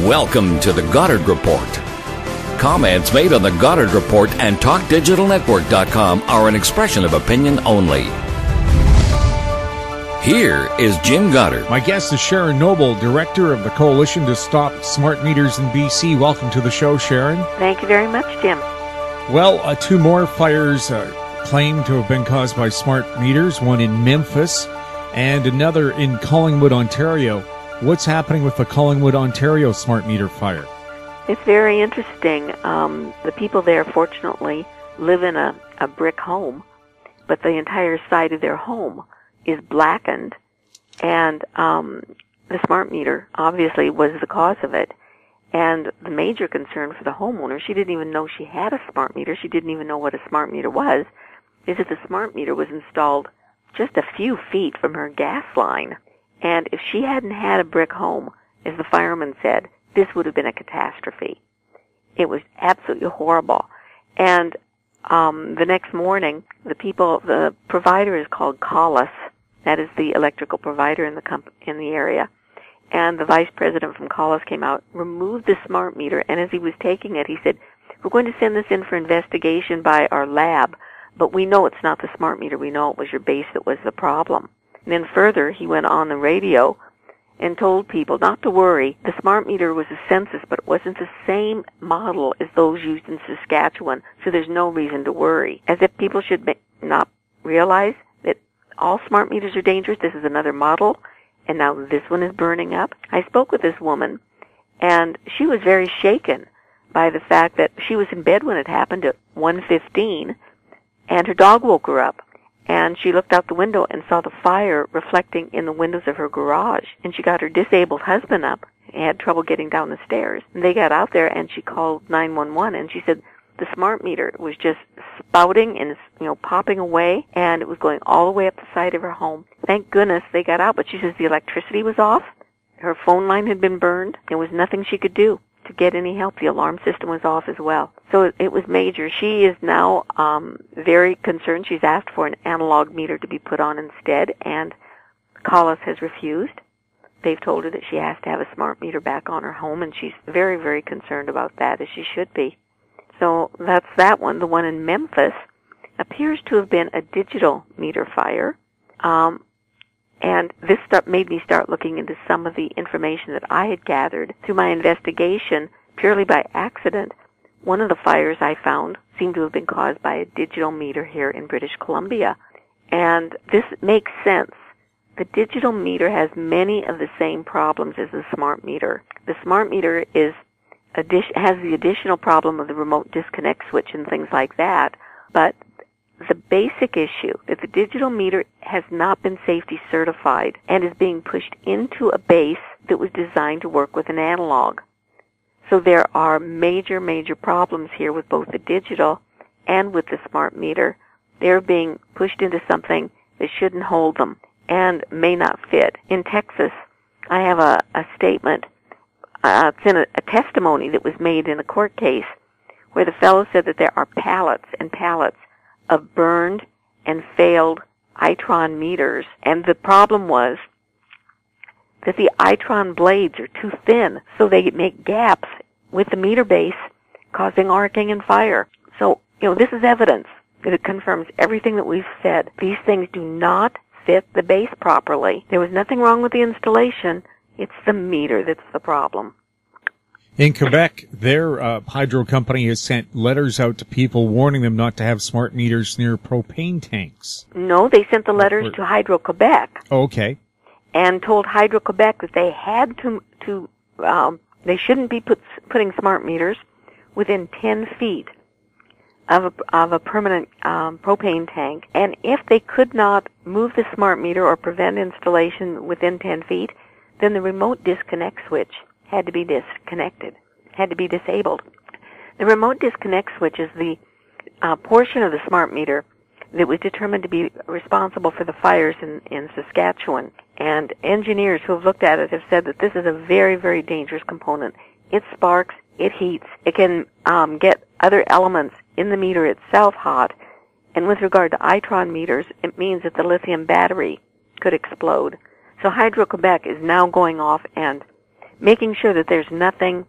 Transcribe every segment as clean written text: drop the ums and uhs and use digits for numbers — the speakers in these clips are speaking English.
Welcome to the Goddard Report. Comments made on the Goddard Report and TalkDigitalNetwork.com are an expression of opinion only. Here is Jim Goddard. My guest is Sharon Noble, Director of the Coalition to Stop Smart Meters in BC. Welcome to the show, Sharon. Thank you very much, Jim. Well, two more fires claimed to have been caused by smart meters, one in Memphis and another in Collingwood, Ontario. What's happening with the Collingwood, Ontario smart meter fire? It's very interesting. The people there, fortunately, live in a brick home, but the entire side of their home is blackened, and the smart meter obviously was the cause of it. And the major concern for the homeowner, she didn't even know she had a smart meter, she didn't even know what a smart meter was, is that the smart meter was installed just a few feet from her gas line. And if she hadn't had a brick home, as the fireman said, this would have been a catastrophe. It was absolutely horrible. And the next morning, the provider is called Collis. That is the electrical provider in the area. And the vice president from Collis came out, removed the smart meter, and as he was taking it, he said, "We're going to send this in for investigation by our lab, but we know it's not the smart meter. We know it was your base that was the problem." And then further, he went on the radio and told people not to worry. The smart meter was a census, but it wasn't the same model as those used in Saskatchewan, so there's no reason to worry. As if people should not realize that all smart meters are dangerous. This is another model, and now this one is burning up. I spoke with this woman, and she was very shaken by the fact that she was in bed when it happened at 1:15, and her dog woke her up. And she looked out the window and saw the fire reflecting in the windows of her garage. And she got her disabled husband up. He had trouble getting down the stairs. And they got out there, and she called 911, and she said the smart meter was just spouting and, popping away, and it was going all the way up the side of her home. Thank goodness they got out, but she says the electricity was off. Her phone line had been burned. There was nothing she could do to get any help. The alarm system was off as well. So it was major. She is now very concerned. She's asked for an analog meter to be put on instead, and Collis has refused. They've told her that she has to have a smart meter back on her home, and she's very, very concerned about that, as she should be. So that's that one. The one in Memphis appears to have been a digital meter fire. And this made me start looking into some of the information that I had gathered through my investigation purely by accident. One of the fires I found seemed to have been caused by a digital meter here in British Columbia. And this makes sense. The digital meter has many of the same problems as the smart meter. The smart meter has the additional problem of the remote disconnect switch and things like that, but the basic issue that the digital meter has not been safety certified and is being pushed into a base that was designed to work with an analog. So there are major, major problems here with both the digital and with the smart meter. They're being pushed into something that shouldn't hold them and may not fit. In Texas, I have a statement. It's in a testimony that was made in a court case where the fellow said that there are pallets and pallets of burned and failed Itron meters. And the problem was that the Itron blades are too thin, so they make gaps with the meter base, causing arcing and fire. So, this is evidence that it confirms everything that we've said. These things do not fit the base properly. There was nothing wrong with the installation. It's the meter that's the problem. In Quebec, their hydro company has sent letters out to people warning them not to have smart meters near propane tanks. No, they sent the letters to Hydro-Quebec. Oh, okay. And told Hydro-Quebec that they had they shouldn't be putting smart meters within 10 feet of a permanent propane tank. And if they could not move the smart meter or prevent installation within 10 feet, then the remote disconnect switch had to be disconnected, had to be disabled. The remote disconnect switch is the portion of the smart meter that was determined to be responsible for the fires in Saskatchewan. And engineers who have looked at it have said that this is a very, very dangerous component. It sparks, it heats, it can get other elements in the meter itself hot. And with regard to Itron meters, it means that the lithium battery could explode. So Hydro-Quebec is now going off and making sure that there's nothing,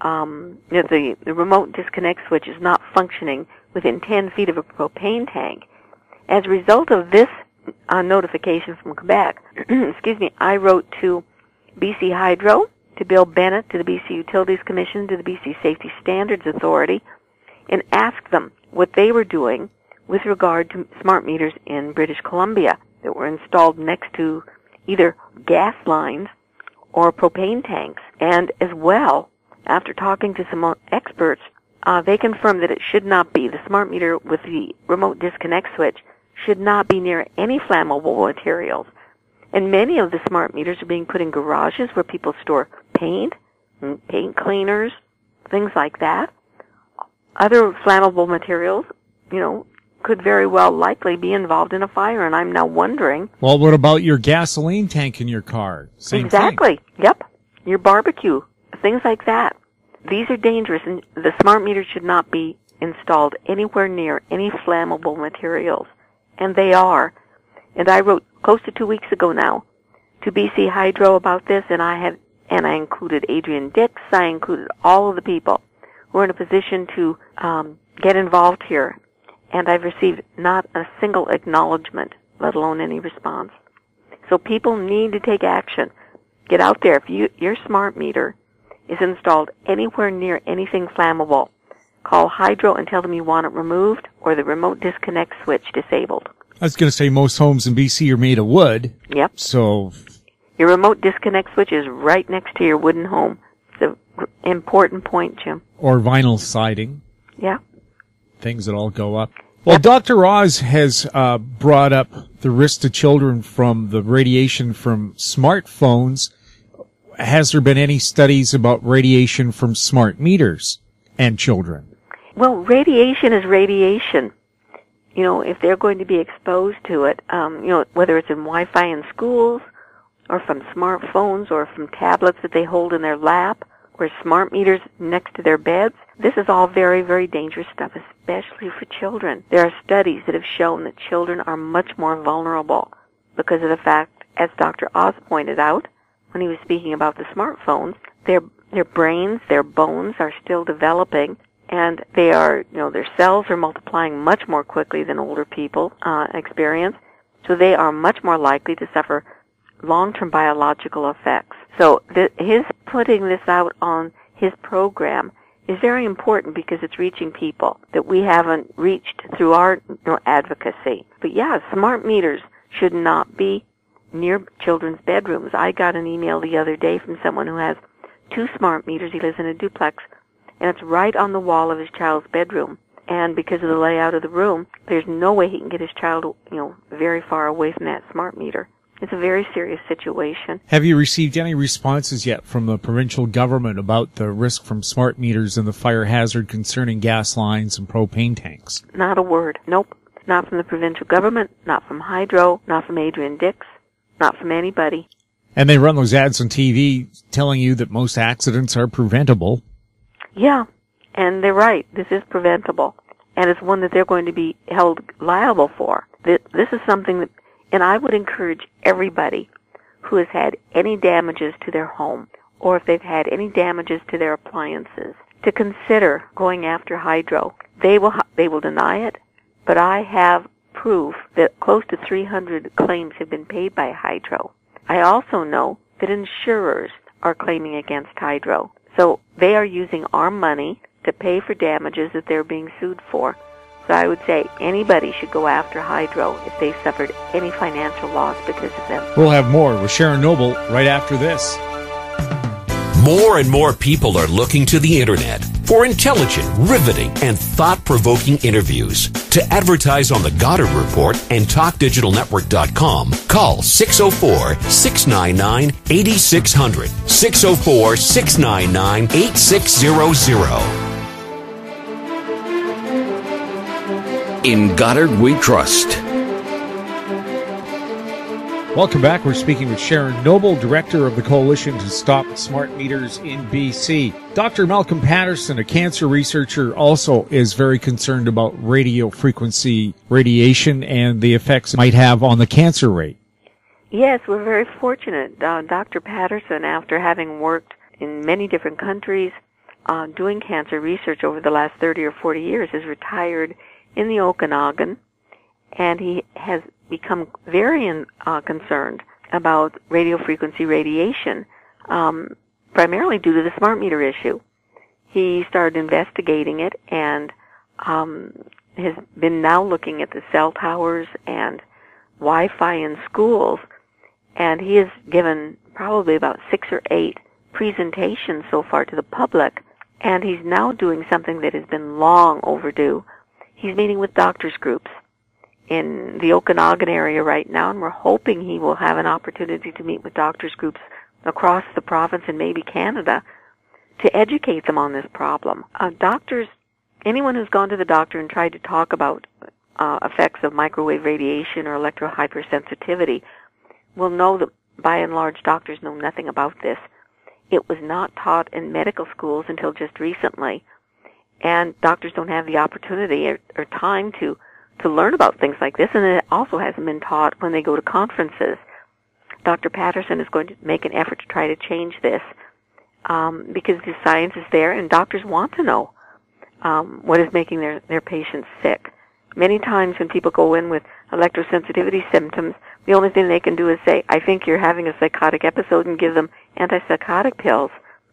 the remote disconnect switch is not functioning within 10 feet of a propane tank. As a result of this notification from Quebec, I wrote to BC Hydro, to Bill Bennett, to the BC Utilities Commission, to the BC Safety Standards Authority, and asked them what they were doing with regard to smart meters in British Columbia that were installed next to either gas lines or propane tanks. And as well, after talking to some experts, they confirmed that it should not be, the smart meter with the remote disconnect switch should not be near any flammable materials. And many of the smart meters are being put in garages where people store paint cleaners, things like that. Other flammable materials, could very well likely be involved in a fire, and I'm now wondering. Well, what about your gasoline tank in your car? Same exactly. thing. Yep. Your barbecue, things like that. These are dangerous, and the smart meters should not be installed anywhere near any flammable materials. And they are. And I wrote close to 2 weeks ago now to BC Hydro about this, and I included Adrian Dix. I included all of the people who are in a position to get involved here. And I've received not a single acknowledgement, let alone any response. So people need to take action. Get out there. If your smart meter is installed anywhere near anything flammable, call Hydro and tell them you want it removed or the remote disconnect switch disabled. I was going to say most homes in BC are made of wood. Yep. So your remote disconnect switch is right next to your wooden home. It's an important point, Jim. Or vinyl siding. Yeah. Things that all go up. Well, Dr. Oz has brought up the risk to children from the radiation from smartphones. Has there been any studies about radiation from smart meters and children? Well, radiation is radiation. If they're going to be exposed to it, whether it's in Wi-Fi in schools or from smartphones or from tablets that they hold in their lap or smart meters next to their beds, this is all very, very dangerous stuff, especially for children. There are studies that have shown that children are much more vulnerable because of the fact, as Dr. Oz pointed out when he was speaking about the smartphones, their brains, their bones are still developing, and they are, their cells are multiplying much more quickly than older people experience, so they are much more likely to suffer long-term biological effects. So his putting this out on his program is very important because it's reaching people that we haven't reached through our advocacy. But yeah, smart meters should not be near children's bedrooms. I got an email the other day from someone who has 2 smart meters. He lives in a duplex, and it's right on the wall of his child's bedroom. And because of the layout of the room, there's no way he can get his child, very far away from that smart meter. It's a very serious situation. Have you received any responses yet from the provincial government about the risk from smart meters and the fire hazard concerning gas lines and propane tanks? Not a word. Nope. Not from the provincial government, not from Hydro, not from Adrian Dix, not from anybody. And they run those ads on TV telling you that most accidents are preventable. Yeah, and they're right. This is preventable. And it's one that they're going to be held liable for. This is something that, and I would encourage everybody who has had any damages to their home, or if they've had any damages to their appliances, to consider going after Hydro. They will deny it, but I have proof that close to 300 claims have been paid by Hydro. I also know that insurers are claiming against Hydro. So they are using our money to pay for damages that they're being sued for. So I would say anybody should go after Hydro if they suffered any financial loss because of them. We'll have more with Sharon Noble right after this. More and more people are looking to the Internet for intelligent, riveting, and thought-provoking interviews. To advertise on the Goddard Report and TalkDigitalNetwork.com, call 604-699-8600, 604-699-8600. In Goddard we trust. Welcome back. We're speaking with Sharon Noble, Director of the Coalition to Stop Smart Meters in BC. Dr. Malcolm Patterson, a cancer researcher, also is very concerned about radio frequency radiation and the effects it might have on the cancer rate. Yes, we're very fortunate. Dr. Patterson, after having worked in many different countries doing cancer research over the last 30 or 40 years, is retired in the Okanagan, and he has become very concerned about radiofrequency radiation, primarily due to the smart meter issue. He started investigating it and has been now looking at the cell towers and Wi-Fi in schools, and he has given probably about 6 or 8 presentations so far to the public, and he's now doing something that has been long overdue. He's meeting with doctors' groups in the Okanagan area right now, and we're hoping he will have an opportunity to meet with doctors' groups across the province and maybe Canada to educate them on this problem. Doctors, anyone who's gone to the doctor and tried to talk about effects of microwave radiation or electrohypersensitivity will know that by and large doctors know nothing about this. It was not taught in medical schools until just recently, and doctors don't have the opportunity or time to learn about things like this, and it also hasn't been taught when they go to conferences. Dr. Patterson is going to make an effort to try to change this because the science is there, and doctors want to know what is making their patients sick. Many times when people go in with electrosensitivity symptoms, the only thing they can do is say, I think you're having a psychotic episode, and give them antipsychotic pills,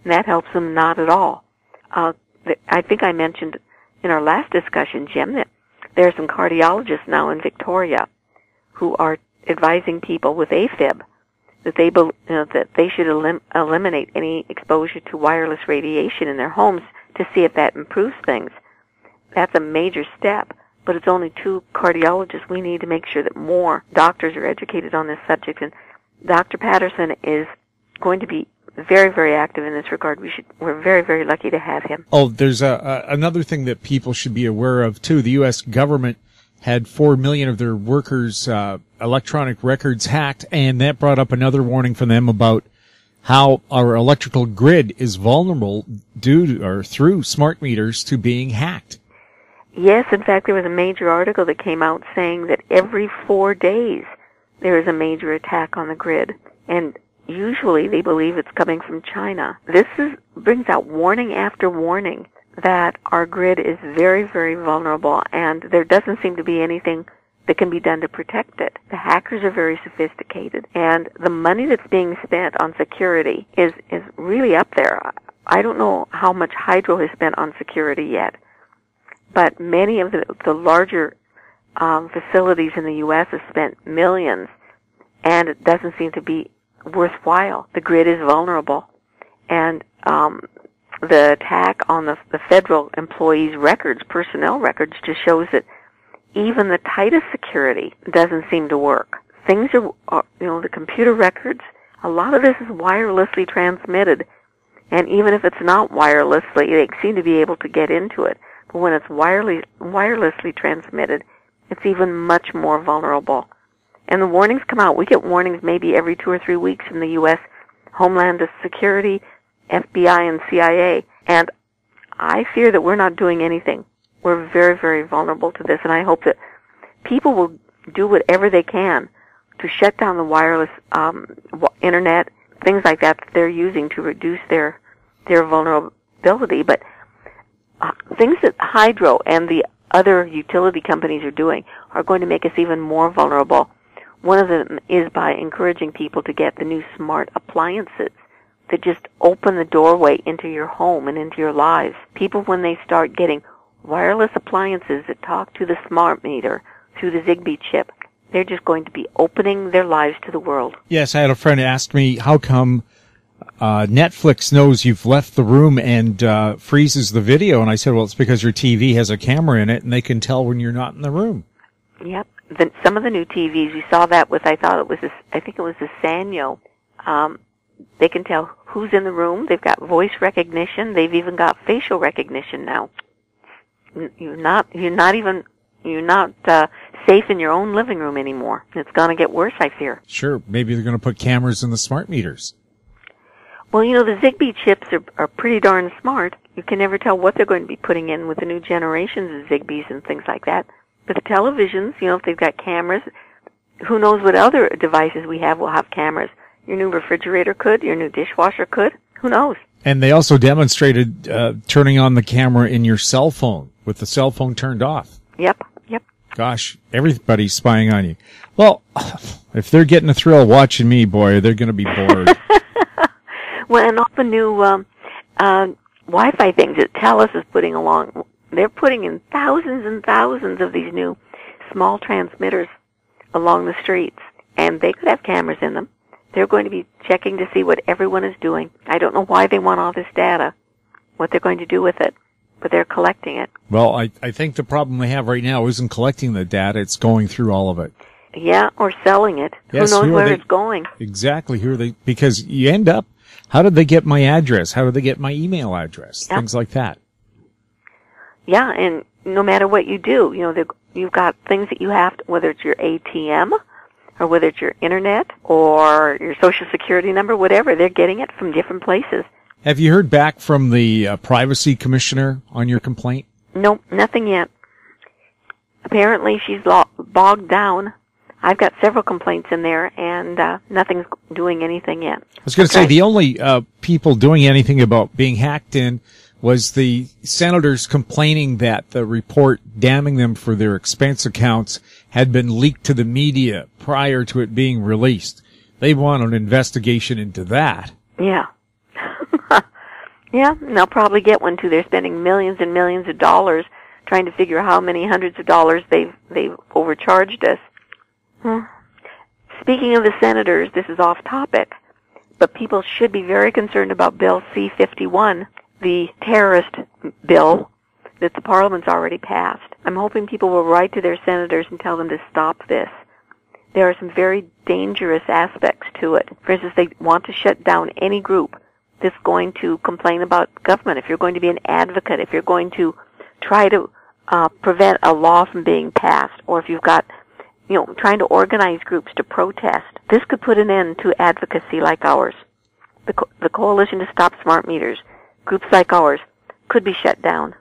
and that helps them not at all. I think I mentioned in our last discussion, Jim, that there are some cardiologists now in Victoria who are advising people with AFib that they should eliminate any exposure to wireless radiation in their homes to see if that improves things. That's a major step, but it's only 2 cardiologists. We need to make sure that more doctors are educated on this subject, and Dr. Patterson is going to be very, very active in this regard. We're very, very lucky to have him. Oh, there's another thing that people should be aware of, too. The U.S. government had 4 million of their workers' electronic records hacked, and that brought up another warning from them about how our electrical grid is vulnerable through smart meters to being hacked. Yes, in fact, there was a major article that came out saying that every 4 days there is a major attack on the grid, and usually they believe it's coming from China. This brings out warning after warning that our grid is very, very vulnerable, and there doesn't seem to be anything that can be done to protect it. The hackers are very sophisticated, and the money that's being spent on security is really up there. I don't know how much Hydro has spent on security yet, but many of the larger facilities in the U.S. have spent millions, and it doesn't seem to be worthwhile. The grid is vulnerable, and the attack on the federal employees' records, personnel records, just shows that even the tightest security doesn't seem to work. Things are the computer records, a lot of this is wirelessly transmitted, and even if it's not wirelessly, they seem to be able to get into it. But when it's wirelessly transmitted, it's even much more vulnerable. And the warnings come out. We get warnings maybe every 2 or 3 weeks from the U.S. Homeland Security, FBI, and CIA. And I fear that we're not doing anything. We're very, very vulnerable to this, and I hope that people will do whatever they can to shut down the wireless internet, things like that they're using to reduce their vulnerability. But things that Hydro and the other utility companies are doing are going to make us even more vulnerable. One of them is by encouraging people to get the new smart appliances that just open the doorway into your home and into your lives. People, when they start getting wireless appliances that talk to the smart meter through the Zigbee chip, they're just going to be opening their lives to the world. Yes, I had a friend ask me, how come Netflix knows you've left the room and freezes the video? And I said, well, it's because your TV has a camera in it, and they can tell when you're not in the room. Yep. Some of the new TVs, we saw that with, I think it was the Sanyo. They can tell who's in the room. They've got voice recognition. They've even got facial recognition now. You're not safe in your own living room anymore. It's going to get worse, I fear. Sure. Maybe they're going to put cameras in the smart meters. Well, the Zigbee chips are pretty darn smart. You can never tell what they're going to be putting in with the new generations of Zigbees and things like that. But the televisions, if they've got cameras, who knows what other devices we have will have cameras. Your new refrigerator could, your new dishwasher could, who knows? And they also demonstrated turning on the camera in your cell phone with the cell phone turned off. Yep. Gosh, everybody's spying on you. Well, if they're getting a thrill watching me, boy, they're going to be bored. Well, and all the new Wi-Fi things that TELUS is putting along, they're putting in thousands and thousands of these new small transmitters along the streets, and they could have cameras in them. They're going to be checking to see what everyone is doing. I don't know why they want all this data, what they're going to do with it, but they're collecting it. Well, I think the problem they have right now isn't collecting the data, it's going through all of it. Yeah, or selling it. Yes, who knows where it's going? Exactly. Who are they? Because you end up, how did they get my address? How did they get my email address? Yep. Things like that. Yeah, and no matter what you do, you've got things that you have to, whether it's your ATM or whether it's your internet or your social security number, whatever, they're getting it from different places. Have you heard back from the privacy commissioner on your complaint? Nope, nothing yet. Apparently she's bogged down. I've got several complaints in there, and nothing's doing anything yet. I was going to say, the only people doing anything about being hacked in was the senators complaining that the report damning them for their expense accounts had been leaked to the media prior to it being released. They want an investigation into that. Yeah. Yeah, and they'll probably get one too. They're spending millions and millions of dollars trying to figure how many hundreds of dollars they've overcharged us. Speaking of the senators, this is off topic, but people should be very concerned about Bill C-51, the terrorist bill that the Parliament's already passed. I'm hoping people will write to their senators and tell them to stop this. There are some very dangerous aspects to it. For instance, they want to shut down any group that's going to complain about government. If you're going to be an advocate, if you're going to try to prevent a law from being passed, or if you've got, trying to organize groups to protest, this could put an end to advocacy like ours. The Coalition to Stop Smart Meters, groups like ours, could be shut down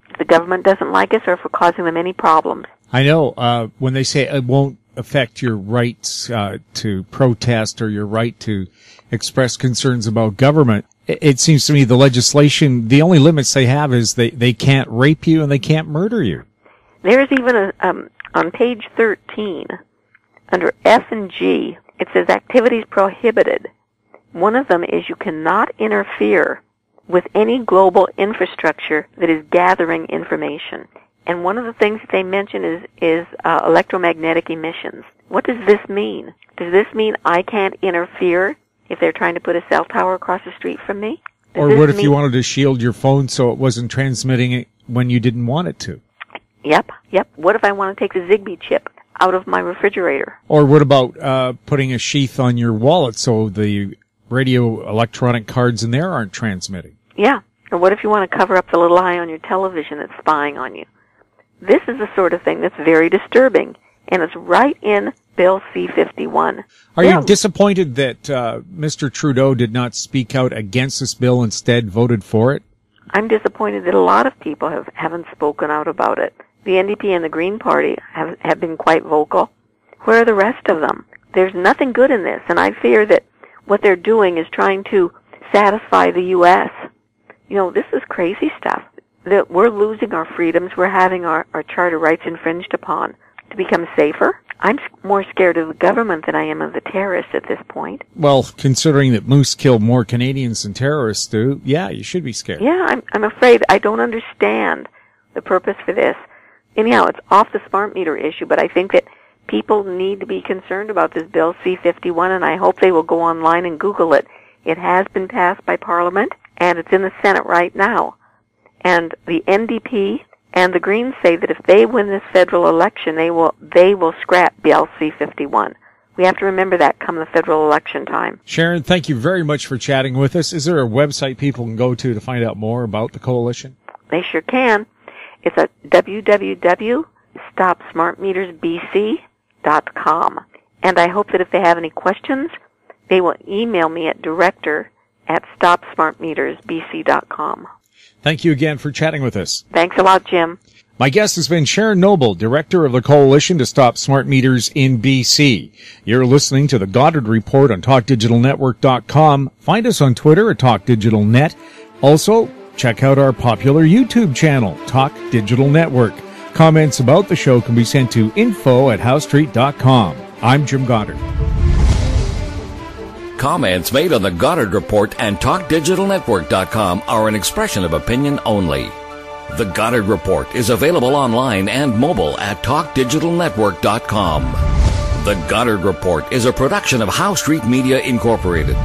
if the government doesn't like us or if we're causing them any problems. I know when they say it won't affect your rights to protest or your right to express concerns about government, it seems to me the legislation, the only limits they have is they can't rape you and they can't murder you. There's even on page 13, under F and G, it says activities prohibited. One of them is you cannot interfere with any global infrastructure that is gathering information. And one of the things that they mention is electromagnetic emissions. What does this mean? Does this mean I can't interfere if they're trying to put a cell tower across the street from me? Or what if you wanted to shield your phone so it wasn't transmitting it when you didn't want it to? Yep. What if I want to take the Zigbee chip out of my refrigerator? Or what about putting a sheath on your wallet so the radio electronic cards in there aren't transmitting? Yeah. Or what if you want to cover up the little eye on your television that's spying on you? This is the sort of thing that's very disturbing, and it's right in Bill C-51. Are you disappointed that Mr. Trudeau did not speak out against this bill, instead voted for it? I'm disappointed that a lot of people haven't spoken out about it. The NDP and the Green Party have been quite vocal. Where are the rest of them? There's nothing good in this, and I fear that what they're doing is trying to satisfy the U.S. This is crazy stuff. That we're losing our freedoms, we're having our charter rights infringed upon to become safer. I'm more scared of the government than I am of the terrorists at this point. Well, considering that moose kill more Canadians than terrorists do, yeah, you should be scared. Yeah, I'm afraid. I don't understand the purpose for this. Anyhow, it's off the smart meter issue, but I think that people need to be concerned about this Bill C-51, and I hope they will go online and Google it. It has been passed by Parliament, and it's in the Senate right now. And the NDP and the Greens say that if they win this federal election, they will scrap Bill C-51. We have to remember that come the federal election time. Sharon, thank you very much for chatting with us. Is there a website people can go to find out more about the coalition? They sure can. It's at www.stopsmartmetersbc.com. And I hope that if they have any questions, they will email me at director@stopsmartmetersbc.com. Thank you again for chatting with us. Thanks a lot, Jim. My guest has been Sharon Noble, Director of the Coalition to Stop Smart Meters in BC. You're listening to the Goddard Report on TalkDigitalNetwork.com. Find us on Twitter at TalkDigitalNet. Also, check out our popular YouTube channel, Talk Digital Network. Comments about the show can be sent to info@howstreet.com. I'm Jim Goddard. Comments made on the Goddard Report and TalkDigitalNetwork.com are an expression of opinion only. The Goddard Report is available online and mobile at TalkDigitalNetwork.com. The Goddard Report is a production of Howe Street Media Incorporated.